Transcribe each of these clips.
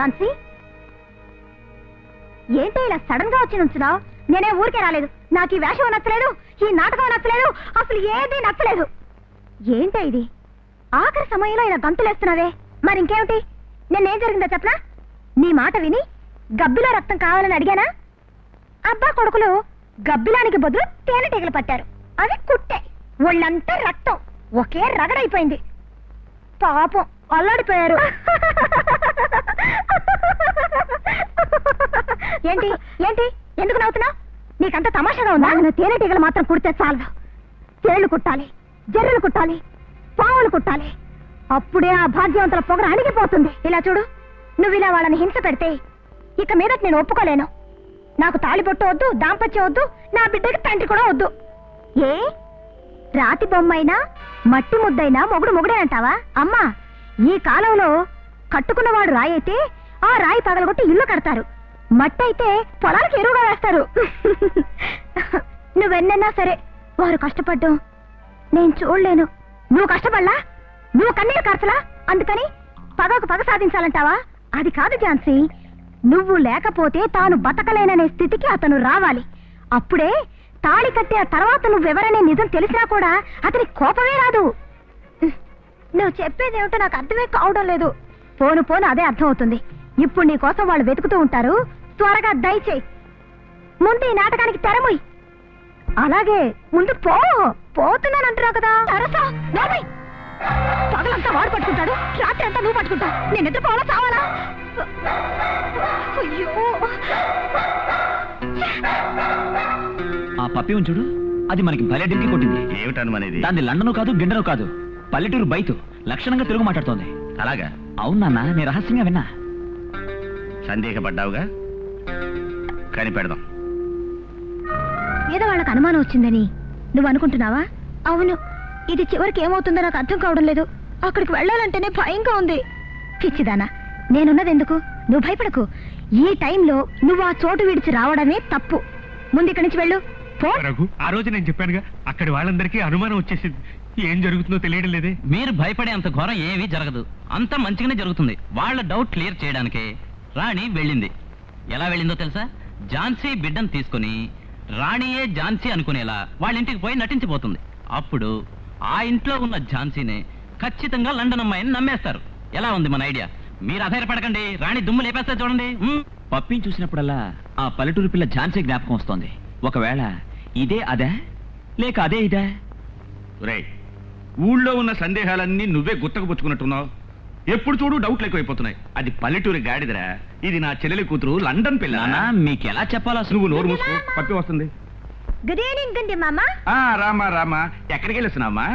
ఝాన్సీ, ఏంటో ఇలా సడన్ గా వచ్చి నుంచున్నావు? నేనే ఊరికే రాలేదు. నాకు ఈ వేషం నచ్చలేదు, ఈ నాటకం నచ్చలేదు, అసలు ఏది నచ్చలేదు. ఏంటో ఇది? ఆఖరి సమయంలో ఇలా గంతులేస్తున్నావే, మరి ఇంకేమిటి? నేనేం జరిగిందో చెప్పనా? నీ మాట విని గబ్బిలో రక్తం కావాలని అడిగానా? అబ్బా కొడుకులు గబ్బిలానికి బదులు తేనెటీగలు పట్టారు. అవి కుట్టే, ఒళ్ళంతా రక్తం, ఒకే రగడైపోయింది. పాపం అల్లాడిపోయారు. ఏంటి ఏంటి ఎందుకు నవ్వుతున్నావు? నీకంత తమాషాగా ఉందా? తేనెటీగలు మాత్రం కుడితే చాలు. తేళ్లు కుట్టాలి, జర్రెలు కుట్టాలి, పావులు కుట్టాలి. అప్పుడే ఆ భాగ్యవంతుల పొగర అణిగిపోతుంది. ఇలా చూడు, నువ్వు ఇలా వాళ్ళని హింస పెడితే ఇక మీద నేను ఒప్పుకోలేను. నాకు తాళిబొట్టు వద్దు, దాంపత్యం వద్దు, నా బిడ్డకి తండ్రి కూడా వద్దు. ఏ రాతి బొమ్మైనా మట్టి ముద్దైనా మొగుడు మొగుడే అంటావా? అమ్మా, ఈ కాలంలో కట్టుకున్నవాడు రాయి అయితే ఆ రాయి పగలగొట్టి ఇల్లు కడతారు, మట్టి అయితే పొలాలకు ఎరువుగా వేస్తారు. నువ్వెన్నైనా సరే వారు కష్టపడ్డం నేను చూడలేను. నువ్వు కష్టపడలా, నువ్వు కన్నీళ్ళు కార్చలా, అందుకని పగకు పగ సాధించాలంటావా? అది కాదు ఝాన్సీ, నువ్వు లేకపోతే తాను బతకలేననే స్థితికి అతను రావాలి. అప్పుడే తాళి కట్టిన తర్వాత నువ్వెవరనే నిజం తెలిసినా కూడా అతని కోపమే రాదు. నువ్వు చెప్పేదేమిటో నాకు అర్థమే కావడం లేదు. పోను పోను అదే అర్థం అవుతుంది. ఇప్పుడు నీ కోసం వాళ్ళు వెతుకుతూ ఉంటారు. త్వరగా దయచేయి, ముందు ఈ నాటకానికి తెరముయ్. అలాగే ముందు పోతున్నానంటున్నావు కదా. పగలంతా వాడు పట్టుకుంటాడు, రాత్రి అంతా నువ్వు పట్టుకుంటావు. నేను నిద్రపోవాలా చావాలా? అయ్యో, ఆ పప్పి ఉంచుడు, అది మనకి భలే డింకి కొట్టింది. ఏమిటనుమనేది? దాన్ని లండను కాదు, గిండను కాదు, పల్లెటూరు బయట లక్షణంగా తెలుగు మాట్లాడుతోంది. అలాగా? అవునన్నా, నేను రహస్యంగా విన్నా. సందేహపడ్డావుగా, కనిపెడదాం. ఏదో వాళ్ళకి అనుమానం వచ్చిందని నువ్వు అనుకుంటున్నావా? అవును, ఇది చివరికి ఏమవుతుందో నాకు అర్థం కావడం లేదు. అక్కడికి వెళ్ళాలంటేనే భయంగా ఉంది. పిచ్చిదానా, నేనున్నది ఎందుకు? నువ్వు భయపడకు. ఈ టైంలో నువ్వు ఆ చోటు విడిచి రావడమే తప్పు. ముందు ఇక్కడి నుంచి వెళ్ళు. రఘు, ఆ రోజు నేను చెప్పానుగా, అక్కడి వాళ్ళందరికీ అనుమానం వచ్చేసింది. ఏం జరుగుతుందో తెలియడం లేదే. మీరు భయపడే అంత ఘోరం ఏమీ జరగదు, అంతా మంచిగానే జరుగుతుంది. వాళ్ళ డౌట్ క్లియర్ చేయడానికే రాణి వెళ్ళింది. ఎలా వెళ్ళిందో తెలుసా? ఝాన్సీ బిడ్డను తీసుకుని రాణియే ఝాన్సీ అనుకునేలా వాళ్ళ ఇంటికి పోయి నటించిపోతుంది. అప్పుడు ఆ ఇంట్లో ఉన్న ఝాన్సీనే ఖచ్చితంగా లండన్ అమ్మాయిని నమ్మేస్తారు. ఎలా ఉంది మన ఐడియా? మీరు అధైర్యపడకండి, రాణి దుమ్ము లేపేస్తే చూడండి. పప్పిని చూసినప్పుడల్లా ఆ పల్లెటూరు పిల్ల ఝాన్సీ జ్ఞాపకం వస్తోంది. ఒకవేళ ఇదే అదే, లేక అదే ఇదే? రేయ్, ఊళ్ళో ఉన్న సందేహాలన్నీ నువ్వే గుత్తకుపుచ్చుకున్నట్టున్నావు. ఎప్పుడు చూడు డౌట్లు ఎక్కువైపోతున్నాయి. అది పల్లెటూరి గాడిదరా, ఇది నా చెల్లెలి కూతురు లండన్ పిల్ల. మీకు ఎలా చెప్పాలో అసలు. నువ్వు నోరు మూసుకో, పప్పి వస్తుంది. గుడ్ ఈవినింగ్ గుండి మామ. రామా రామా, ఎక్కడికి వెళ్ళొస్తున్నామా?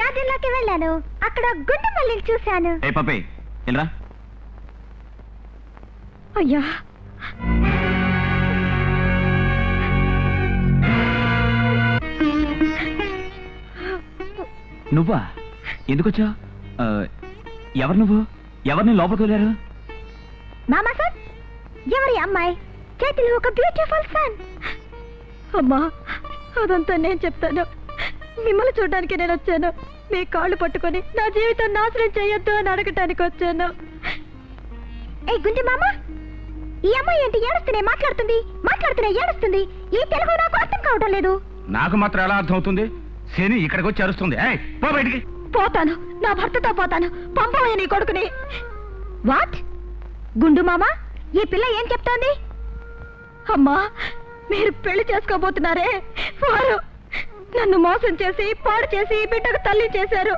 గార్డెన్ లోకి వెళ్ళాను, అక్కడ గుండు మల్లిని చూశాను. ఏ పప్పి, వెళ్ళరా. అయ్యా, నువ్వా? ఎందుకొచ్చా? ఎవరు నువ్వు? ఎవరిని లోపలికి వెళ్ళారు? మామా సార్, ఎవరి అమ్మాయి? చేతిలో ఒక బ్యూటిఫుల్ సన్. అమ్మా, అదంతా నేను చెప్తాను. మిమ్మల్ని చూడడానికి నేను వచ్చాను. మీ కాళ్ళు పట్టుకొని నా జీవితం నాశనం చేయొద్దు అని అడగటానికి వచ్చాను. ఏ గుండి మామ, ఈ అమ్మాయి ఏంటి ఏడుస్తూనే మాట్లాడుతుంది, ఏడుస్తుంది. ఈ తెలుగు నాకు అర్థం కావడం లేదు. నాకు మాత్రం ఎలా అర్థం అవుతుంది? శని ఇక్కడికి వచ్చి అరుస్తుంది. పో బయటికి. పోతాను, నా భర్తతో పోతాను. పంపవయ్య నీ కొడుకుని. వాట్? గుండు మామ, ఈ పిల్ల ఏం చెప్తోంది? అమ్మా, మీరు పెళ్లి చేసుకోబోతున్నారే, వారు నన్ను మోసం చేసి పాడు చేసి బిడ్డకు తల్లి చేశారు.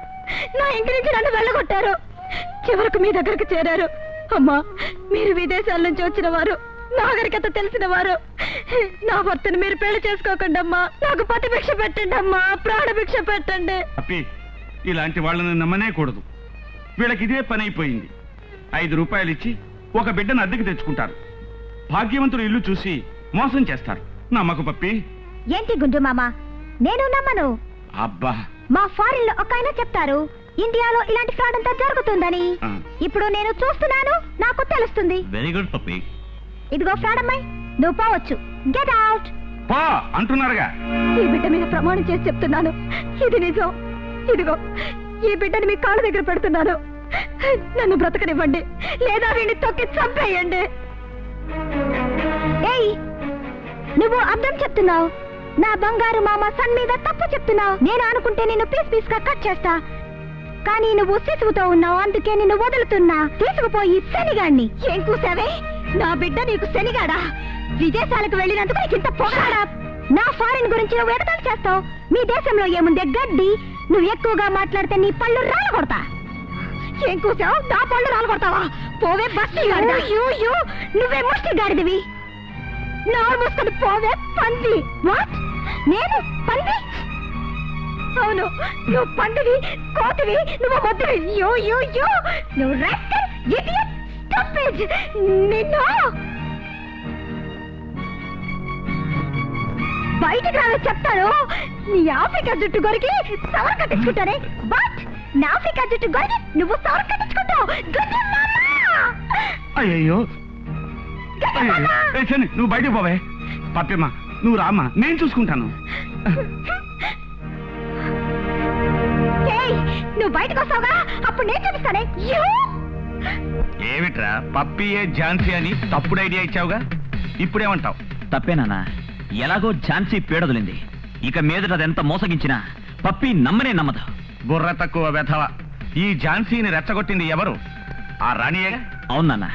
నా ఇంటి నుంచి నన్ను వెళ్ళగొట్టారు. చివరకు మీ దగ్గరకు చేరారు. అమ్మా, మీరు విదేశాల నుంచి వచ్చిన వారు, నాగరికత తెలిసిన వారు. నా భర్తను మీరు పెళ్లి చేసుకోకండి అమ్మా. నాకు పతి భిక్ష పెట్టండి అమ్మా, ప్రాణ భిక్ష పెట్టండి. ఇలాంటి వాళ్ళని నమ్మనే కూడదు. వీళ్ళకి ఇదే పని అయిపోయింది. 5 రూపాయలు ఇచ్చి ఒక బిడ్డను అద్దెకి తెచ్చుకుంటారు. భాగ్యవంతుడు ఇల్లు చూసి మోసం చేస్తారు. నమ్మకు పప్పి. ఏంటి గుండు మామ, నేను నమ్మను. అబ్బా, మా ఫారిన్ లో ఒక ఆయన చెప్తారు ఇండియాలో ఇలాంటి ఫ్రాడ్ అంతా జరుగుతుందని. ఇప్పుడు నేను చూస్తున్నాను, నాకు తెలుస్తుంది. వెరీ గుడ్ పప్పి. ఇదిగో ఫ్రాడ్ అమ్మాయి, నువ్వు పోవచ్చు. Get out. పో అంటున్నారుగా. ఈ బిడ్డ మీద ప్రమాణం చేసి చెప్తున్నాను, ఇది నిజం. ఇదిగో ఈ బిడ్డని మీ కాళ్ళ దగ్గర పెడుతున్నాను. నన్ను బ్రతకనివ్వండి, లేదా వీడిని తొక్కి చంపేయండి. ఏయ్, నువ్వు అర్థం చెప్తున్నావు. నా బంగారు మామ సన్ మీద తప్పు చెప్తున్నావు. నేను అనుకుంటే నిన్ను పీస్ పీస్ గా కట్ చేస్తా, కానీ నువ్వు శిశువుతో ఉన్నావు, అందుకే నిన్ను వదులుతున్నా. తీసుకుపోయి శనిగాడిని. ఏం కూసావే? నా బిడ్డ నీకు శనిగాడా? విదేశాలకు వెళ్ళినందుకు నీకు ఇంత పొగడా? నా ఫారిన్ గురించి నువ్వు ఎగతాళి చేస్తావు. మీ దేశంలో ఏముందే గడ్డి. నువ్వు ఎక్కువగా మాట్లాడితే నీ పళ్ళు రాలగొడతా. ఏం కూసావు? నా పళ్ళు రాలగొడతావా? పోవే బస్తి గాడిద. నువ్వే ముష్టి గాడిదివి. నోరు మూసుకొని పోవే పంది. వాట్? నేను పంది? అవును, నువ్వు పందివి, కోతివి, నువ్వు మొద్దువి. నువ్వు rascal, idiot, stupid. నిన్ను బయటికి రావే చెప్తాను. నీ ఆఫ్రికా జుట్టు గొరికి సవర్ కట్టించుకుంటానే. బట్ నా ఆఫ్రికా జుట్టు గొరికి నువ్వు సవర్ కట్టించుకుంటావు. అయ్యో శని, నువ్వు బయటకు పోవే. పప్పమ్మా, నువ్వు రామ్మా, నేను చూసుకుంటాను. నువ్వు బయటకు వస్తావుగా, అప్పుడు నేను చూపిస్తానే. ఏమిట్రా పప్పియే ఝాన్సీ అని తప్పుడు ఐడియా ఇచ్చావుగా, ఇప్పుడేమంటావు? తప్పేనా? ఎలాగో ఝాన్సీ పీడదులింది. ఇక మీదట అదెంత మోసగించినా పప్పి నమ్మనే నమ్మదు. బుర్ర తక్కువ వెధవ. ఈ ఝాన్సీని రెచ్చగొట్టింది ఎవరు? ఆ రాణియేగా. అవునన్నా,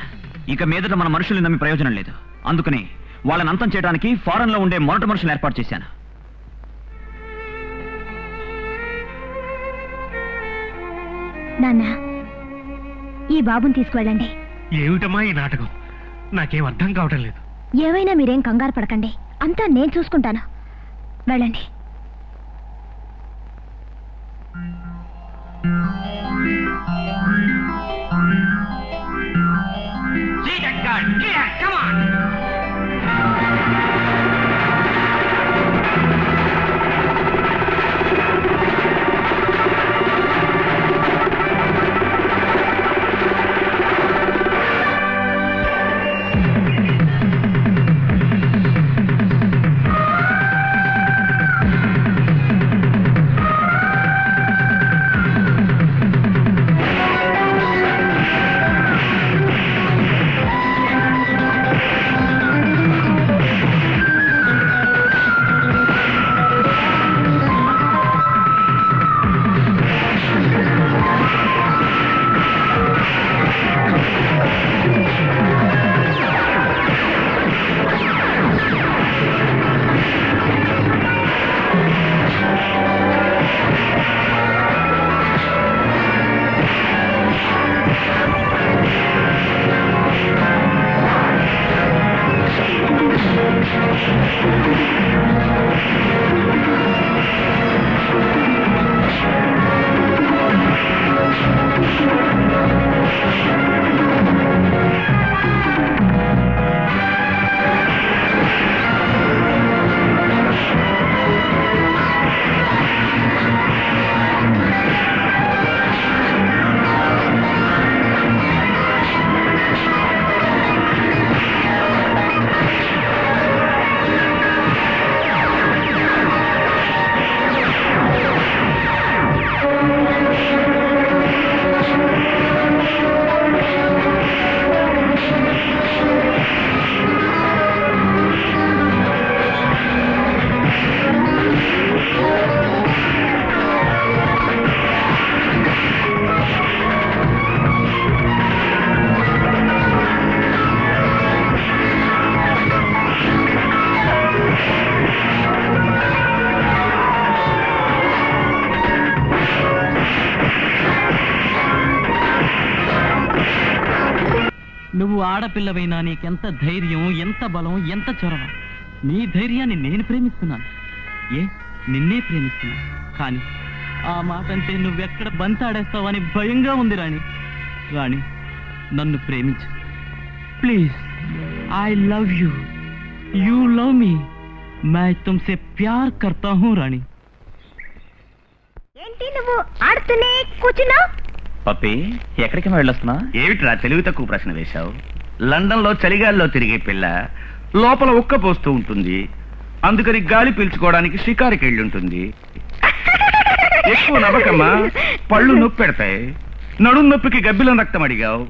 ఇక మీదట మన మనుషుల్ని నమ్మి ప్రయోజనం లేదు. అందుకని వాళ్ళని అంతం చేయడానికి ఫారెన్ లో ఉండే మొరటి మనుషులు ఏర్పాటు చేశాను. నాన్న, ఈ బాబుని తీసుకువెళ్ళండి. ఏమిటమ్మా ఈ నాటకం? నాకేం అర్థం కావటం లేదు. ఏమైనా మీరేం కంగారు పడకండి, అంతా నేను చూసుకుంటాను. వెళ్ళండి. నువ్వు ఆడపిల్లవైనా నీకెంత ధైర్యం, ఎంత బలం, ఎంత చొరవ. నీ ధైర్యాన్ని నేను ప్రేమిస్తున్నాను. నిన్నే ప్రేమిస్తున్నాను. కానీ ఆ మాట అంటే నువ్వెక్కడ బంతాడేస్తావని భయంగా ఉంది రాణి. రాణి, నన్ను ప్రేమించు please. I love you, you love మీ, मैं तुमसे प्यार करता हूँ रानी. ఏంటి నువ్వు ఆడుతూనే కూర్చున్నావు? పప్పి, ఎక్కడికి వెళ్ళొస్తున్నా? ఏమిట్రా తెలివి తక్కువ ప్రశ్న వేశావు? లండన్ లో చలిగాలిలో తిరిగే పిల్ల లోపల ఉక్క పోస్తూ ఉంటుంది, అందుకని గాలి పీల్చుకోవడానికి షికారుకి వెళ్ళి ఉంటుంది. ఎక్కువ నవ్వకమ్మా, పళ్ళు నొప్పి పెడతాయి. నడుం నొప్పికి గబ్బిలం రక్తం అడిగావు